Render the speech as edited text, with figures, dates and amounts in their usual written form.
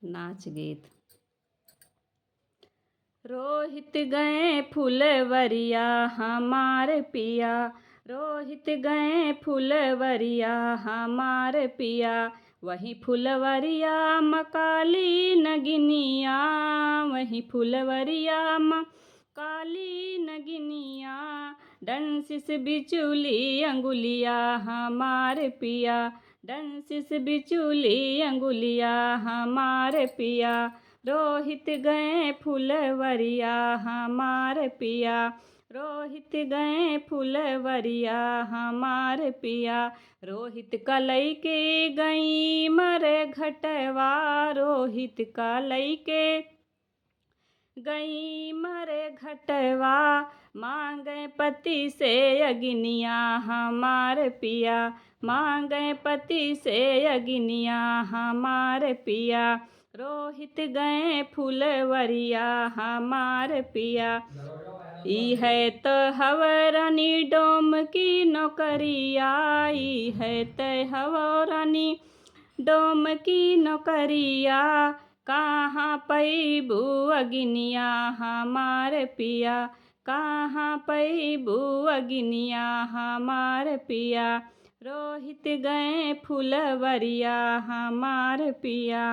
नाच गीत। रोहित गए फुलवरिया हमारे पिया, रोहित गए फुलवरिया हमारे पिया, वहीं फुलवरिया मकाली नगिनिया, वहीं फुलवरिया काली नगिनिया, डंसिस बिचुली अंगुलिया हमारे पिया, डंसिस बिचुली अंगुलिया हमारे पिया, रोहित गए फुलवरिया हमारे पिया, रोहित गए फुलवरिया हमारे पिया, रोहित का लइके गई मरे घटवा, रोहित का लइके गई मरे घटवा, मांगे पति से अगिनिया हमारे पिया, मांगे पति से अगिनिया हमारे पिया, रोहित गए फुलवरिया हमारे पिया, ई है तो हवरानी डोम की नौकरिया, ई है तो हवरानी डोम की नौकरिया, कहाँ पैबू अगिनिया हमारे पिया, कहाँ पैबू अगिनिया हमारे पिया, रोहित गए फुलवरिया हमारे पिया।